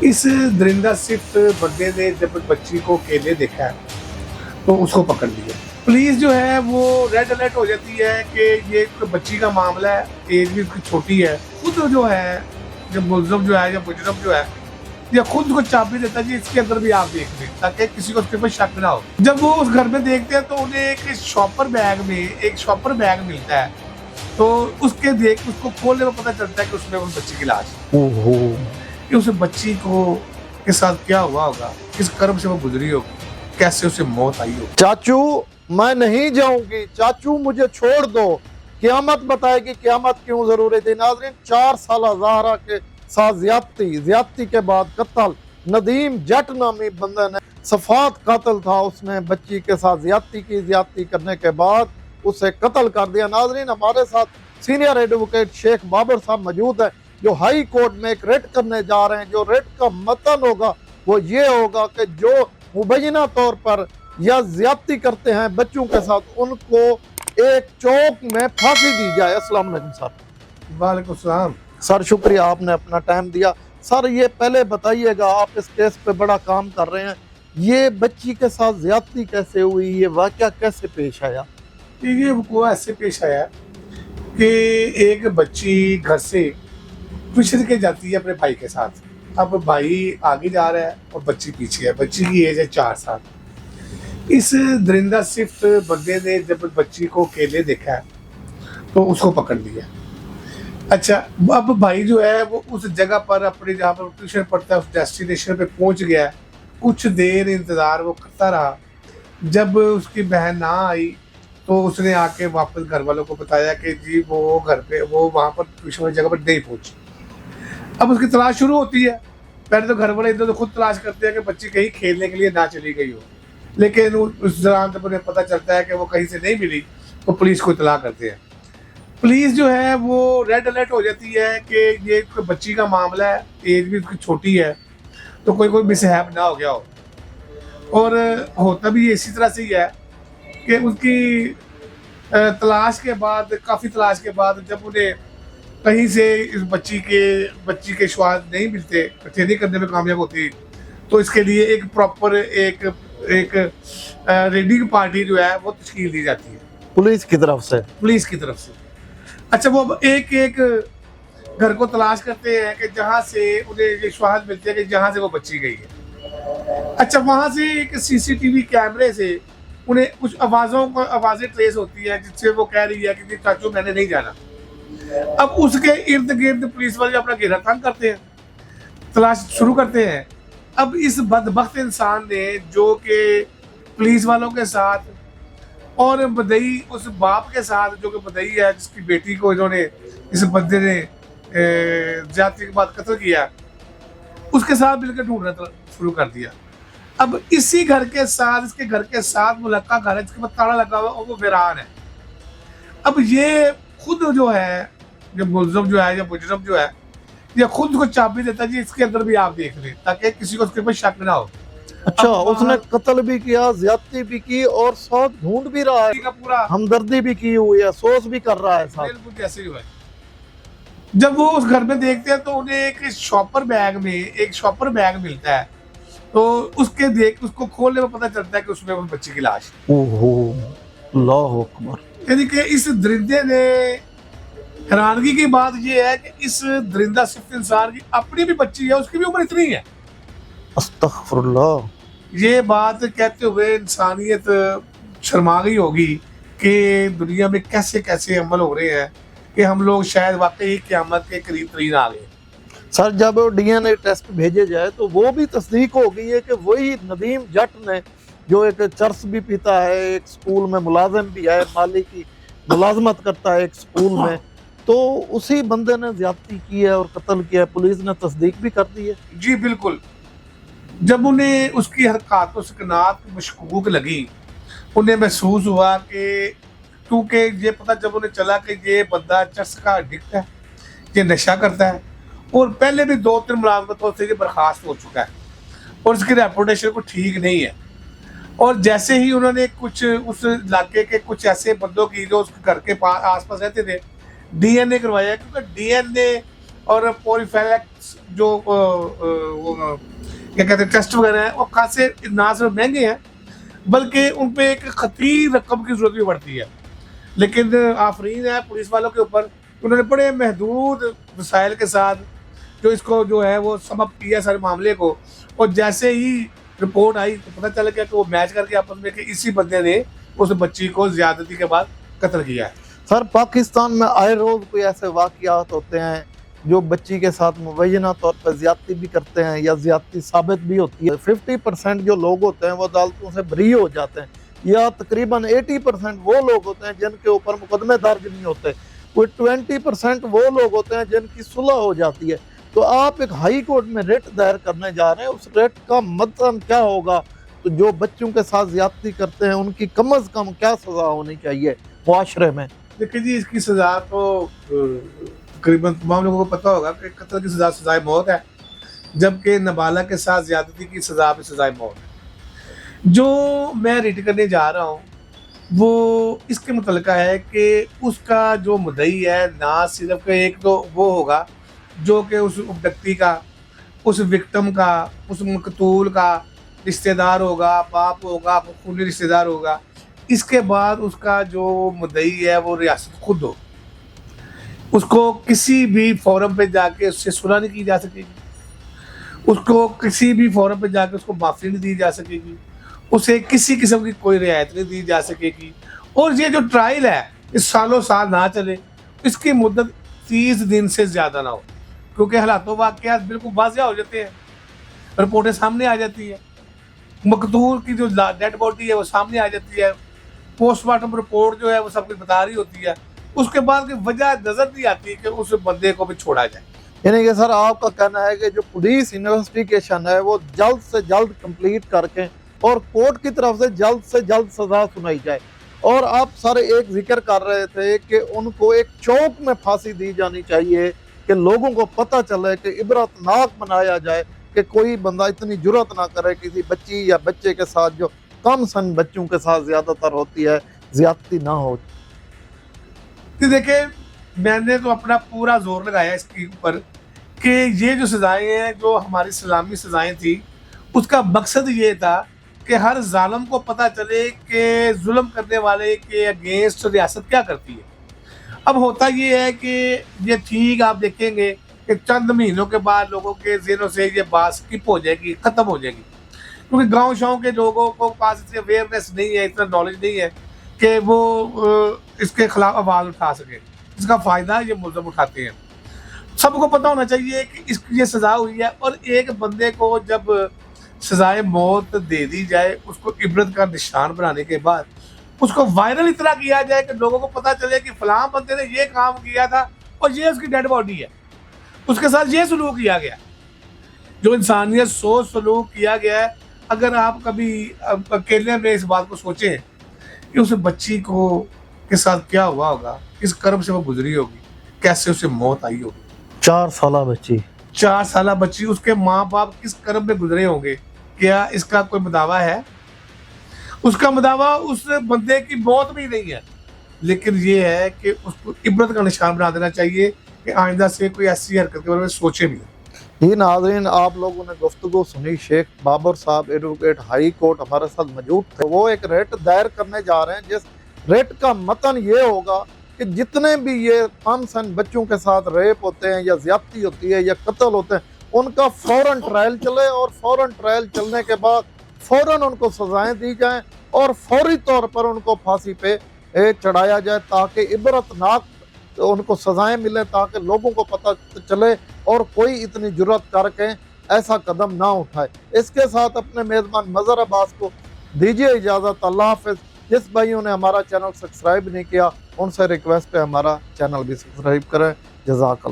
इस दरिंदा सिर्फ बंदे ने जब बच्ची को अकेले देखा है तो उसको पकड़ लिया। पुलिस जो है वो रेड अलर्ट हो जाती है कि ये कोई बच्ची का मामला है, एज भी उसकी छोटी है। खुद जो है, जब मुलज़िम जो है या मुजरिम जो है, या खुद को चाबी देता है जी इसके अंदर भी आप देख लें ताकि किसी को उसके ऊपर शक ना हो। जब वो उस घर में देखते हैं तो उन्हें एक शॉपर बैग मिलता है, तो उसको खोलने में पता चलता है कि उसमें उस बच्ची की लाश है। ओहो। कि उस बच्ची को के साथ क्या हुआ होगा, किस कर्म से वो गुजरी होगी, कैसे उसे मौत आई होगी। चाचू मैं नहीं जाऊंगी, चाचू मुझे छोड़ दो, क़यामत बताएगी क़यामत क्यों जरूरी थी। नाज़रीन, 4 साल ज़हरा के साथ ज्यादती के बाद कत्ल। नदीम जट नामी बंदे ने, सफात कातिल था, उसने बच्ची के साथ ज्यादती करने के बाद उसे कत्ल कर दिया। नाज़रीन, हमारे साथ सीनियर एडवोकेट शेख बाबर साहब मौजूद है जो हाई कोर्ट में एक रेट करने जा रहे हैं। जो रेट का मतन होगा वो ये होगा कि जो मुबैना तौर पर या ज्यादती करते हैं बच्चों के साथ, उनको एक चौक में फांसी दी जाए। अस्सलाम वालेकुम सर। वालेकुम सलाम। सर शुक्रिया, आपने अपना टाइम दिया। सर ये पहले बताइएगा, आप इस केस पे बड़ा काम कर रहे हैं, ये बच्ची के साथ ज्यादती कैसे हुई, ये वाकया कैसे पेश आया? ये वो ऐसे पेश आया कि एक बच्ची घर से पिछड़ के जाती है अपने भाई के साथ। अब भाई आगे जा रहा है और बच्ची पीछे है। बच्ची की एज है 4 साल। इस दरिंदा सिर्फ बंदे ने जब बच्ची को अकेले देखा है तो उसको पकड़ लिया। अच्छा, अब भाई जो है वो उस जगह पर अपने जहाँ पर ट्यूशन पढ़ता है उस डेस्टिनेशन पे पहुंच गया है। कुछ देर इंतज़ार वो करता रहा। जब उसकी बहन ना आई तो उसने आके वापस घर वालों को बताया कि जी वो घर पे वो वहाँ पर ट्यूशन वाली जगह पर नहीं पहुंची। अब उसकी तलाश शुरू होती है। पहले तो घर वाले इधर तो खुद तलाश करते हैं कि बच्ची कहीं खेलने के लिए ना चली गई हो, लेकिन उस दौरान जब उन्हें पता चलता है कि वो कहीं से नहीं मिली तो पुलिस को इतला करते हैं। पुलिस जो है वो रेड अलर्ट हो जाती है कि ये कोई बच्ची का मामला है, एज भी उसकी छोटी है, तो कोई मिसहैप ना हो गया हो। और होता भी इसी तरह से ही है कि उनकी तलाश के बाद, काफ़ी तलाश के बाद, जब उन्हें कहीं से इस बच्ची के स्वाद नहीं मिलते, हथेली करने में कामयाब होती, तो इसके लिए एक प्रॉपर एक रेडिंग पार्टी जो है वो तश्कील दी जाती है पुलिस की तरफ से। अच्छा, वो अब एक एक घर को तलाश करते हैं कि जहाँ से उन्हें ये शवाहद मिलते हैं कि जहाँ से वो बच्ची गई है। अच्छा, वहाँ से एक सीसीटीवी कैमरे से उन्हें कुछ आवाज़ें ट्रेस होती है जिससे वो कह रही है कि चाचू मैंने नहीं जाना। अब उसके इर्द गिर्द पुलिस वाले अपना घेरा तंग करते हैं, तलाश शुरू करते हैं। अब इस बदबख्त इंसान ने, जो कि पुलिस वालों के साथ और बदई उस बाप के साथ, जो कि बदई है जिसकी बेटी को इन्होंने, इस बंदे ने ज्यादती के बाद कत्ल किया, उसके साथ मिलकर ढूंढना शुरू कर दिया। अब इसी घर के साथ, इसके घर के साथ मुलक्का घर है जिसके बाद ताला लगा हुआ और वो वीरान है। अब ये खुद जो है, जो मुलज़िम जो है या मुजरिम जो है, ये खुद को चाबी देता है जी इसके अंदर भी आप देख लें ताकि किसी को उसके ऊपर शक ना हो। अच्छा, उसने कत्ल भी किया, ज्यादती भी की और साथ ढूंढ भी रहा है, पूरा हमदर्दी भी की हुई है, सोच भी कर रहा है साथ। बिल्कुल जैसे ही हुआ। जब वो उस घर में देखते हैं तो उन्हें एक शॉपर बैग मिलता है, तो उसको खोलने में पता चलता है कि उसमें उस बच्ची की लाश है। ओहो, अल्लाह अकबर। यानी कि इस दरिंदे ने, हैरानगी की बात यह है कि इस दरिंदा सिर्फ इंसान की अपनी भी बच्ची है, उसकी भी उम्र इतनी है। अस्तगफुरुल्लाह। ये बात कहते हुए इंसानियत शर्मा गई होगी कि दुनिया में कैसे कैसे अमल हो रहे हैं कि हम लोग शायद वाकई क़यामत के करीब तरीन आ गए। सर, जब डीएनए टेस्ट भेजे जाए तो वो भी तस्दीक हो गई है कि वही नदीम जट ने, जो एक चरस भी पीता है, एक स्कूल में मुलाजिम भी है, माली की मुलाजमत करता है एक स्कूल में, तो उसी बंदे ने ज्यादती की है और कत्ल किया है। पुलिस ने तस्दीक भी कर दी है। जी बिल्कुल। जब उन्हें उसकी हरकत और सकनात मशकूक लगी, उन्हें महसूस हुआ कि, क्योंकि ये पता जब उन्हें चला कि ये बंदा चरस का एडिक्ट है, ये नशा करता है और पहले भी 2-3 मुलाजमतों से ये बर्खास्त हो चुका है और इसकी रेपुटेशन को ठीक नहीं है। और जैसे ही उन्होंने कुछ उस इलाके के कुछ ऐसे बंदों की जो उसके घर के आस पास रहते थे, डीएनए करवाया, क्योंकि डीएनए और पोलिफेलेक्स जो क्या कहते हैं टेस्ट वगैरह हैं, वो खासे ना सिर्फ महंगे हैं बल्कि उन पे एक खतीर रकम की जरूरत भी पड़ती है। लेकिन आफरीन है पुलिस वालों के ऊपर, उन्होंने बड़े महदूद वसाइल के साथ जो इसको जो है वो समाप्त किया सारे मामले को। और जैसे ही रिपोर्ट आई तो पता चल गया कि वो मैच करके आपस में कि इसी बंदे ने उस बच्ची को ज्यादती के बाद कत्ल किया है। सर पाकिस्तान में आए रोज कोई ऐसे वाकयात होते हैं जो बच्ची के साथ मुबैना तौर पर ज्यादती भी करते हैं या ज्यादती साबित भी होती है। 50% जो लोग होते हैं वो अदालतों से बरी हो जाते हैं, या तकरीबन 80% वो लोग होते हैं जिनके ऊपर मुकदमे दर्ज नहीं होते। कोई 20% वो लोग होते हैं जिनकी सुलह हो जाती है। तो आप एक हाई कोर्ट में रिट दायर करने जा रहे हैं, उस रिट का मतलब क्या होगा? तो जो बच्चों के साथ ज्यादती करते हैं उनकी कम अज कम क्या सजा होनी चाहिए मुआशरे में? देखिए जी, इसकी सजा तो तकरीबन तमाम लोगों को पता होगा कि कत्ल की सजा सजाए मौत है, जबकि नाबालग के साथ ज्यादती की सजा भी सजाए मौत है। जो मैं रिट करने जा रहा हूँ वो इसके मुतल्लिका है कि उसका जो मुद्दई है ना सिर्फ एक तो वो होगा जो कि उस व्यक्ति का, उस विक्टिम का, उस मकतूल का रिश्तेदार होगा, बाप होगा, खूनी रिश्तेदार होगा। इसके बाद उसका जो मुद्दई है वो रियासत खुद हो। उसको किसी भी फोरम पे जाके उससे सुलह नहीं की जा सकेगी, उसको किसी भी फोरम पे जाके उसको माफ़ी नहीं दी जा सकेगी, उसे किसी किस्म की कोई रियायत नहीं दी जा सकेगी। और ये जो ट्रायल है इस सालों साल ना चले, इसकी मुद्दत 30 दिन से ज़्यादा ना हो, क्योंकि हालातों वाक़यात बिल्कुल वाज़िया हो जाते हैं, रिपोर्टें सामने आ जाती है, मकतूल की जो डेड बॉडी है वो सामने आ जाती है, पोस्टमार्टम रिपोर्ट जो है वो सब कुछ बता रही होती है। उसके बाद की वजह नजर नहीं आती कि उस बंदे को भी छोड़ा जाए। यानी कि सर आपका कहना है कि जो पुलिस इन्वेस्टिगेशन है वो जल्द से जल्द कंप्लीट करके और कोर्ट की तरफ से जल्द सजा सुनाई जाए। और आप सर एक जिक्र कर रहे थे कि उनको एक चौक में फांसी दी जानी चाहिए कि लोगों को पता चले, कि इबरतनाक बनाया जाए कि कोई बंदा इतनी जुर्रत ना करे किसी बच्ची या बच्चे के साथ, जो कम सन बच्चों के साथ ज्यादातर होती है, ज्यादती ना हो। देखिए, मैंने तो अपना पूरा जोर लगाया इसके ऊपर कि ये जो सजाएं हैं, जो हमारी इस्लामी सजाएं थी, उसका मकसद ये था कि हर जालिम को पता चले कि जुल्म करने वाले के अगेंस्ट रियासत क्या करती है। अब होता ये है कि ये ठीक आप देखेंगे कि चंद महीनों के बाद लोगों के ज़हनों से ये बात स्किप हो जाएगी, ख़त्म हो जाएगी, क्योंकि गाँव शाँव के लोगों को पास इतनी अवेयरनेस नहीं है, इतना नॉलेज नहीं है कि वो इसके खिलाफ आवाज़ उठा सके। इसका फ़ायदा ये मुलज़म उठाते हैं। सबको पता होना चाहिए कि इसकी ये सज़ा हुई है, और एक बंदे को जब सजाए मौत दे दी जाए, उसको इबरत का निशान बनाने के बाद उसको वायरल इतना किया जाए कि लोगों को पता चले कि फलां बंदे ने ये काम किया था और ये उसकी डेड बॉडी है, उसके साथ ये सलूक किया गया, जो इंसानियत सोच सलूक किया गया है। अगर आप कभी अकेले में इस बात को सोचें कि उस बच्ची को के साथ क्या हुआ होगा, किस कर्म से वो गुजरी होगी, कैसे उसे मौत आई होगी। 4 साल बच्ची, 4 साल बच्ची, उसके माँ बाप किस कर्म में गुजरे होंगे, क्या इसका कोई मुदावा है? उसका मुदावा उस बंदे की मौत भी नहीं है, लेकिन ये है कि उसको इबरत का निशान बना देना चाहिए कि आइंदा से कोई ऐसी हरकत के बारे में सोचे भी। जी नाज़रीन, आप लोगों ने गुफ्तगू सुनी। शेख बाबर साहब एडवोकेट हाई कोर्ट हमारे साथ मौजूद थे। वो एक रेट दायर करने जा रहे हैं जिस रेट का मतन ये होगा कि जितने भी ये कम बच्चों के साथ रेप होते हैं या ज्यादती होती है या कत्ल होते हैं, उनका फौरन ट्रायल चले, और फौरन ट्रायल चलने के बाद फौरन उनको सजाएं दी जाएं और फौरी तौर पर उनको फांसी पे चढ़ाया जाए, ताकि इबरतनाक उनको सजाएं मिले, ताकि लोगों को पता चले और कोई इतनी जुर्रत करके ऐसा कदम ना उठाए। इसके साथ अपने मेज़बान मज़हर अब्बास को दीजिए इजाज़त। अल्लाह हाफ़िज़। जिस भाइयों ने हमारा चैनल सब्सक्राइब नहीं किया, उनसे रिक्वेस्ट है हमारा चैनल भी सब्सक्राइब करें। जज़ाकल्लाह।